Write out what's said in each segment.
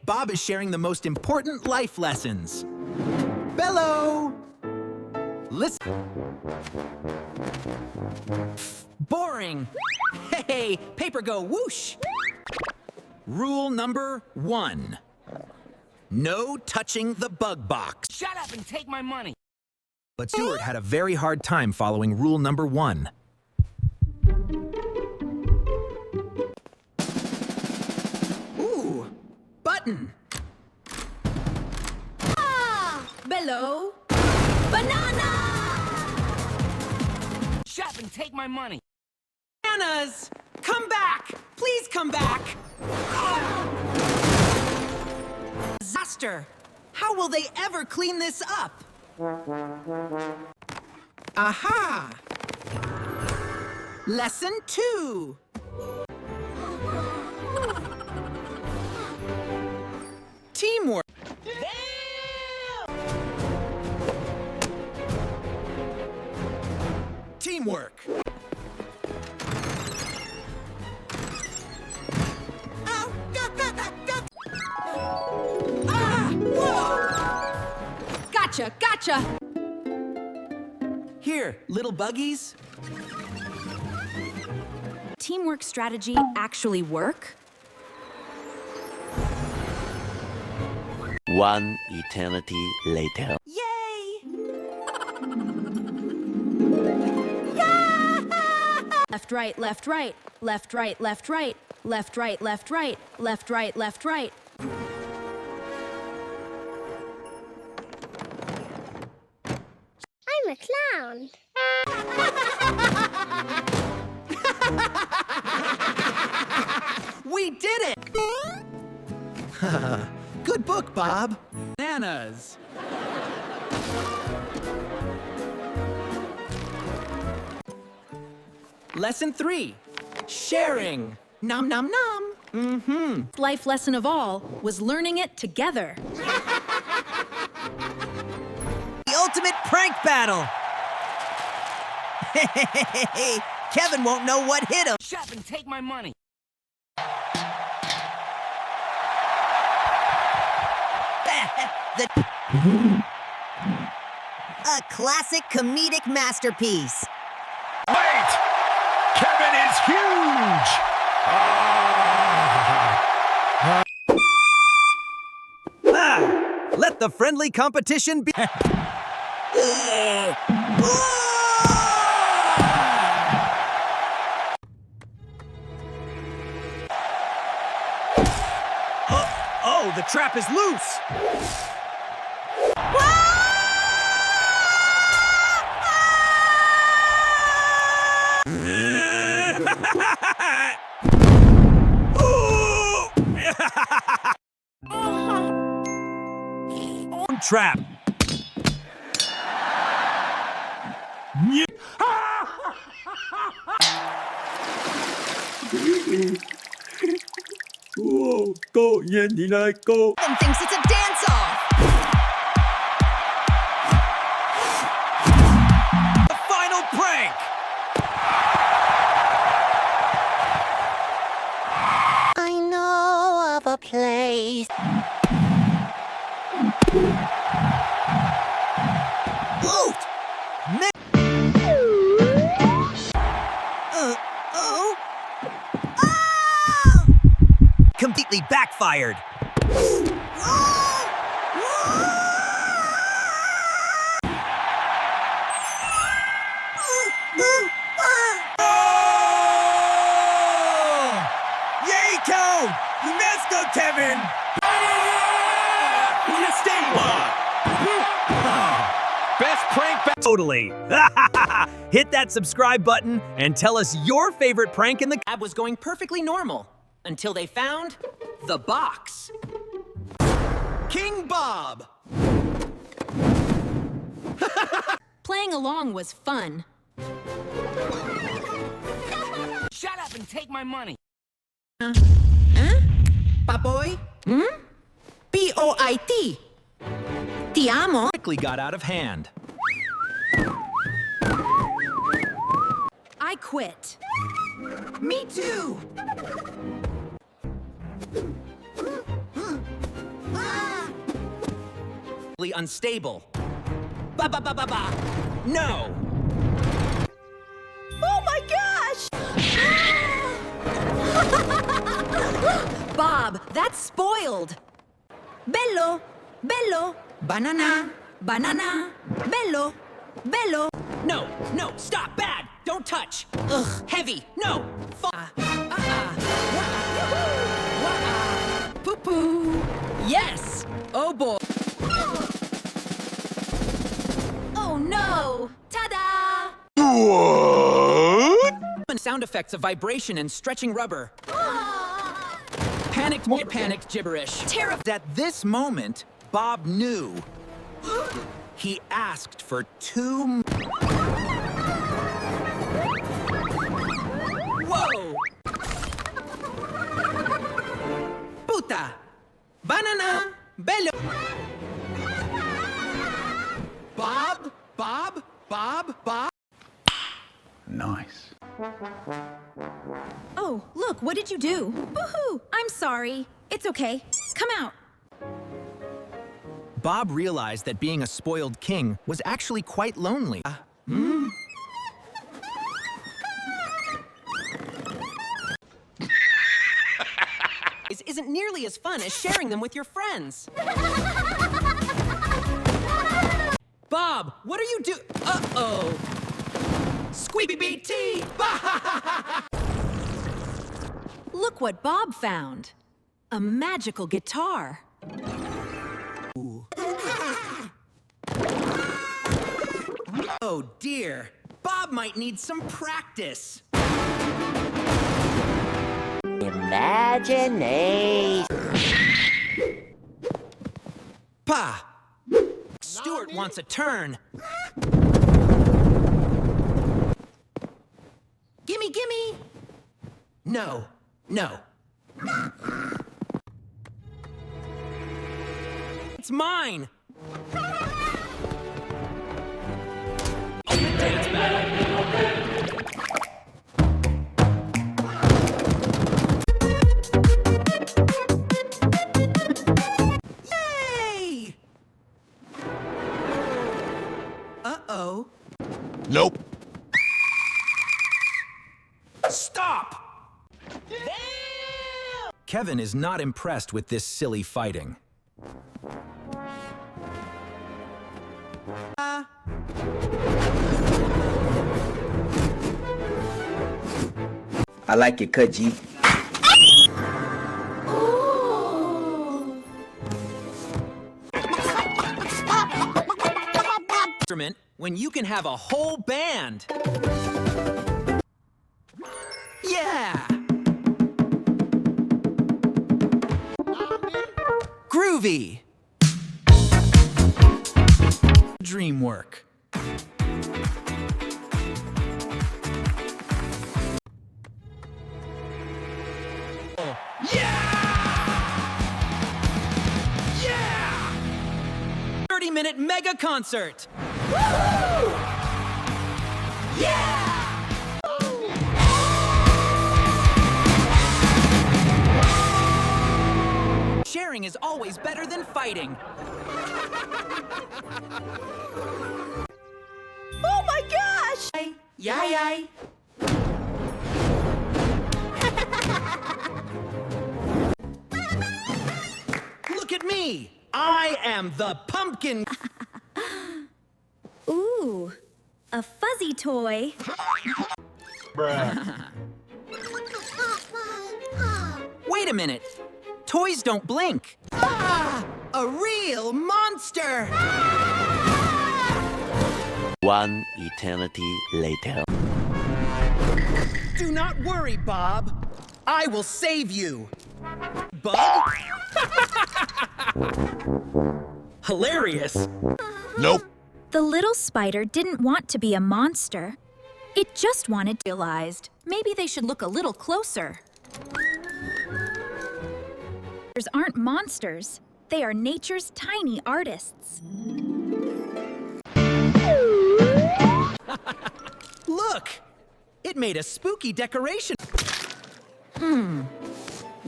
Bob is sharing the most important life lessons. Bello! Listen. Boring. Hey, paper go whoosh. Rule number 1. No touching the bug box. Shut up and take my money. But Stuart had a very hard time following rule number 1. Ooh, button. Ah! Bello! Banana! Shut up and take my money. Bananas! Come back! Please come back! Disaster! How will they ever clean this up? Aha! Lesson 2. Teamwork. Teamwork. Ow! Ah! Whoa! Gotcha, gotcha! Here, little buggies. Teamwork strategy actually work? One eternity later. Yay! Left, right, left, right. Left, right, left, right. Left, right, left, right. Left, right, left, right. I'm a clown. We did it! Good book, Bob. Bananas. Lesson 3. Sharing. Nom nom nom. Mm-hmm. Life lesson of all was learning it together. The ultimate prank battle! Kevin won't know what hit him. Shut up and take my money. A classic comedic masterpiece. Wait! Kevin is huge! Let the friendly competition be. Oh, the trap is loose! Trap. Whoa, go, Yendi, like, go. Kevin thinks it's a dance-off. The final prank. I know of a place. Oot! Oh! Ah! Completely backfired. Yay-ko! You messed up, Kevin! Best prank back. Totally. Hit that subscribe button and tell us your favorite prank in the Lab was going perfectly normal until they found the box. King Bob. Playing along was fun. Shut up and take my money. Papoy? B-O-I-T. Ti amo. Quickly got out of hand. I quit. Me too. unstable. Ba ba ba ba ba. No. Oh my gosh! Bob, that's spoiled. Bello, bello, banana, banana, bello, bello. No, no, stop, bad. Don't touch. Ugh, heavy. No. Poo-poo. Yes. Oh boy. Oh no. Ta-da! Sound effects of vibration and stretching rubber. Panicked gibberish. Terrifying. At this moment, Bob knew. He asked for 2. Whoa! Puta! Banana! Bello! Bob? Bob? Bob? Bob? Nice. Oh, look, what did you do? Boo-hoo! I'm sorry. It's okay. Come out. Bob realized that being a spoiled king was actually quite lonely. Isn't nearly as fun as sharing them with your friends. Bob, what are you doing? Uh-oh. Squeeby BT! Look what Bob found. A magical guitar. Oh dear, Bob might need some practice. Imagination. Pa! Stuart wants a turn. Gimme, gimme! No, no. It's mine! Open dance battle! Yay! Uh-oh. Nope. Stop! Kevin is not impressed with this silly fighting. I like your cut, G. Instrument when you can have a whole band. Yeah! Groovy! Dream work. Yeah! 30-minute mega concert! Woo! Yeah! Sharing is always better than fighting. Oh my gosh! Yay! Look at me! I am the pumpkin! Ooh, a fuzzy toy. Wait a minute! Toys don't blink! Ah! A real monster! 1 eternity later. Do not worry, Bob. I will save you. Bob? Hilarious. Nope. The little spider didn't want to be a monster. It just wanted to realized maybe they should look a little closer. Monsters aren't monsters. They are nature's tiny artists. Look! It made a spooky decoration.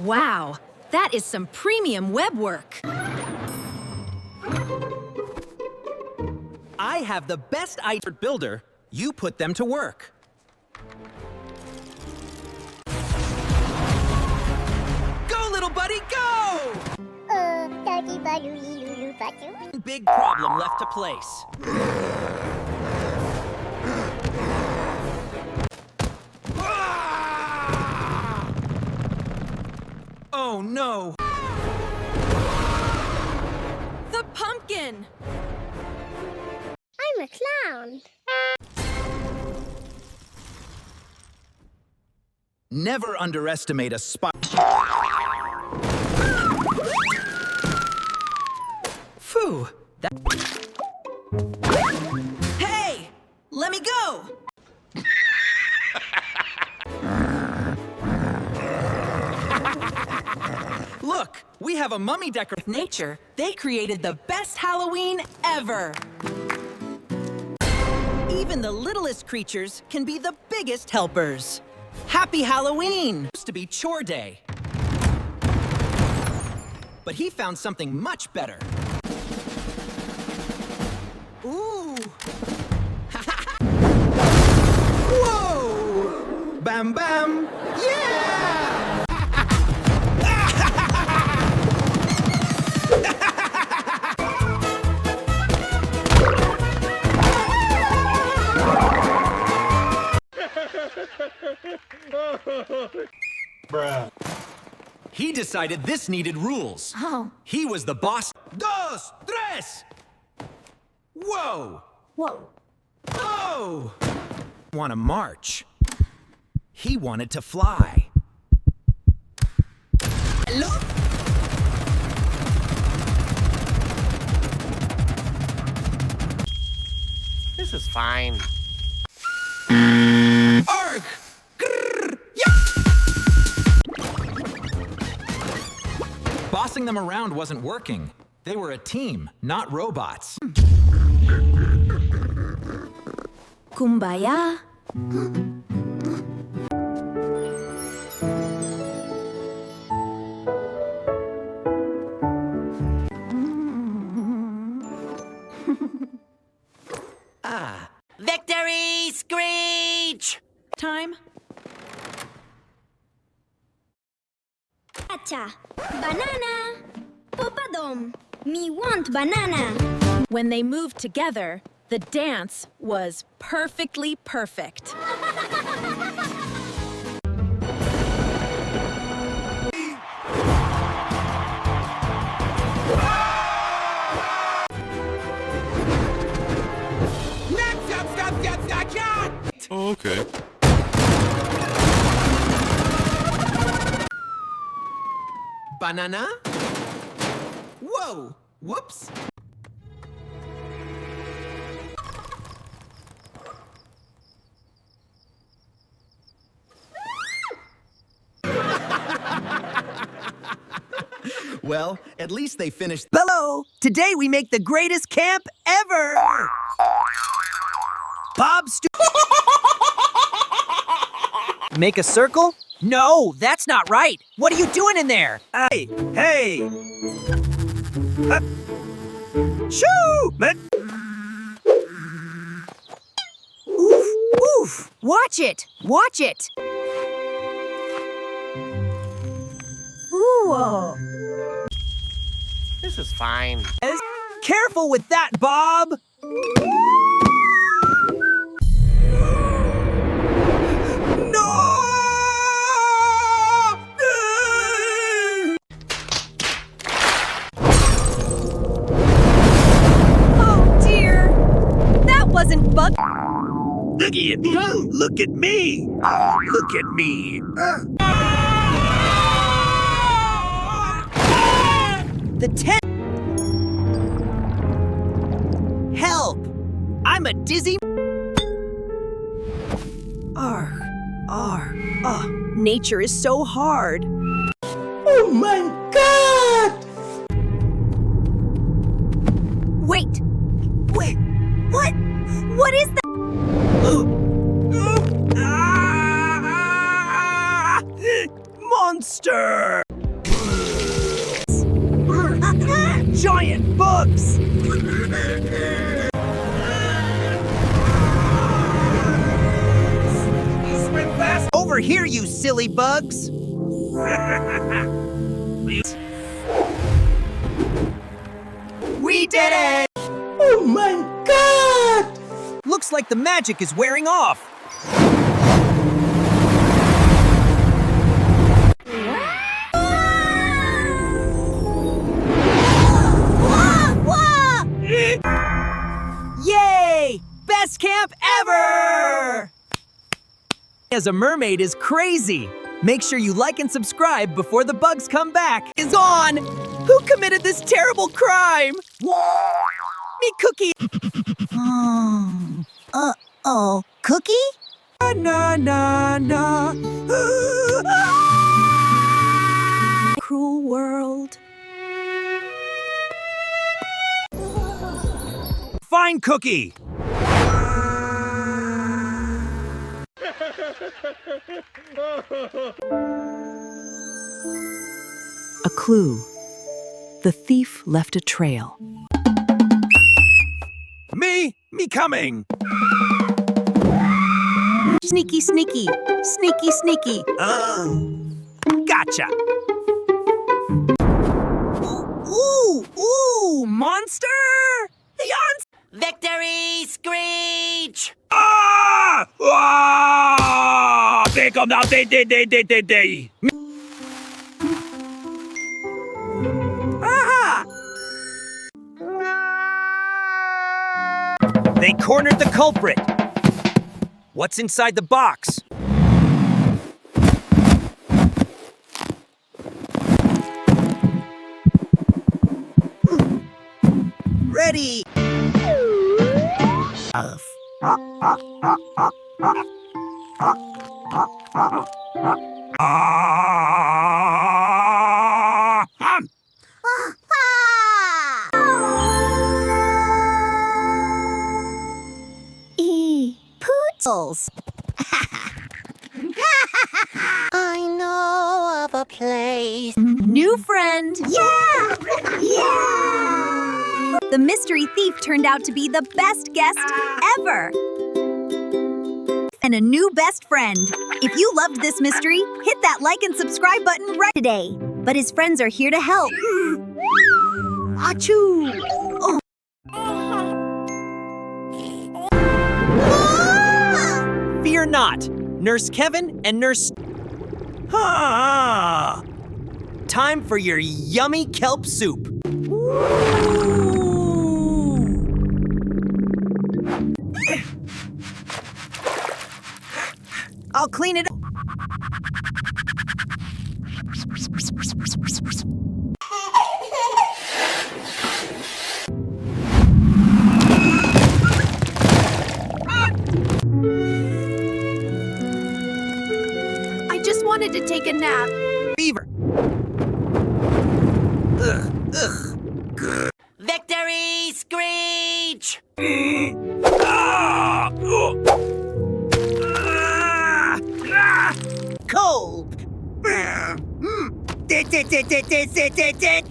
Wow, that is some premium web work. I have the best builder, you put them to work. Go, little buddy, go! Big problem left to place. Oh no! The pumpkin! I'm a clown. Never underestimate a spider. Phew! Hey! Let me go! Look, we have a mummy decor. Nature, they created the best Halloween ever. Even the littlest creatures can be the biggest helpers. Happy Halloween! Used to be chore day. But he found something much better. Ooh! Whoa! Bam bam! Yeah! Bruh. He decided this needed rules. Oh. He was the boss. Dos, tres! Whoa! Whoa. Oh! Want to march. He wanted to fly. Hello? This is fine. Arg! Grrr! Yeah! Bossing them around wasn't working. They were a team, not robots. Kumbaya. Victory screech! Time. Acha. Banana. Popadom. Me want banana. When they moved together, the dance was perfectly perfect. Oh, okay. Banana? Whoa! Whoops! Well, at least they finished. Hello! Today we make the greatest camp ever! Bob, Make a circle? No, that's not right. What are you doing in there? Hey, hey! Shoo! Oof, oof! Watch it! Watch it! Ooh. This is fine. Careful with that, Bob! Wasn't bug. Look at me! Look at me! Look at me! The tent. Help! I'm a dizzy. Nature is so hard. Oh my God! Wait! Wait! What? What is that? Monster! Giant bugs! here, you silly bugs! We did it! Oh my god! Looks like the magic is wearing off. Yay! Best camp ever! As a mermaid is crazy. Make sure you like and subscribe before the bugs come back. Is on! Who committed this terrible crime? Me Cookie! Oh, Cookie? Na na na. Cruel world. Fine Cookie! A clue. The thief left a trail. Me coming! Sneaky, sneaky. Sneaky, sneaky. Gotcha! Ooh, monster! Victory, Screech! Ah! Ah! They come now, they. Aha! They cornered the culprit. What's inside the box? Ready! Poodles. I know of a place. New friend. Yeah! Yeah! The mystery thief turned out to be the best guest ever. And a new best friend. If you loved this mystery, hit that like and subscribe button right today. But his friends are here to help. Achoo! Oh. Fear not. Nurse Kevin and Nurse... Ah! Time for your yummy kelp soup. I'll clean it up. I just wanted to take a nap. Beaver. Victory, Screech! Cold.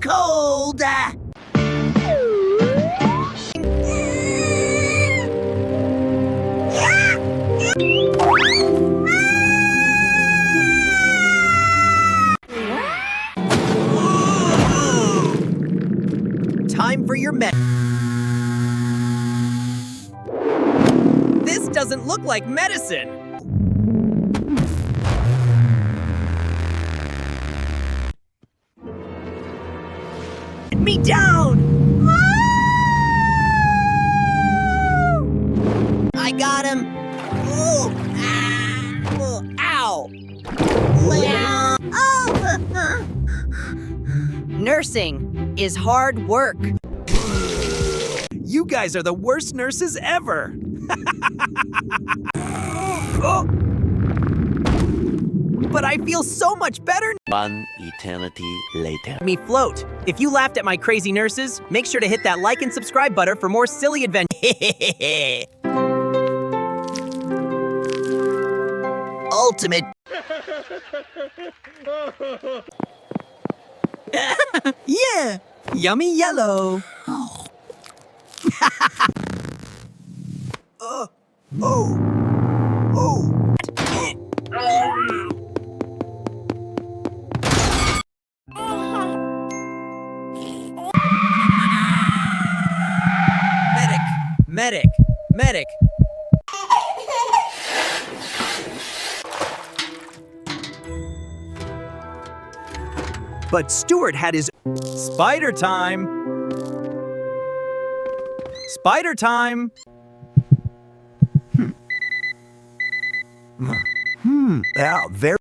Cold. Time for your This doesn't look like medicine. Get me down. I got him. Ooh. Ah. Ooh. Ow. Oh. Nursing is hard work. You guys are the worst nurses ever. Oh. But I feel so much better. One eternity later. Me float. If you laughed at my crazy nurses, make sure to hit that like and subscribe button for more silly adventures. Ultimate. Yeah, yummy yellow. Oh. Medic! Medic! But Stuart had his spider time! Spider time! Yeah, very.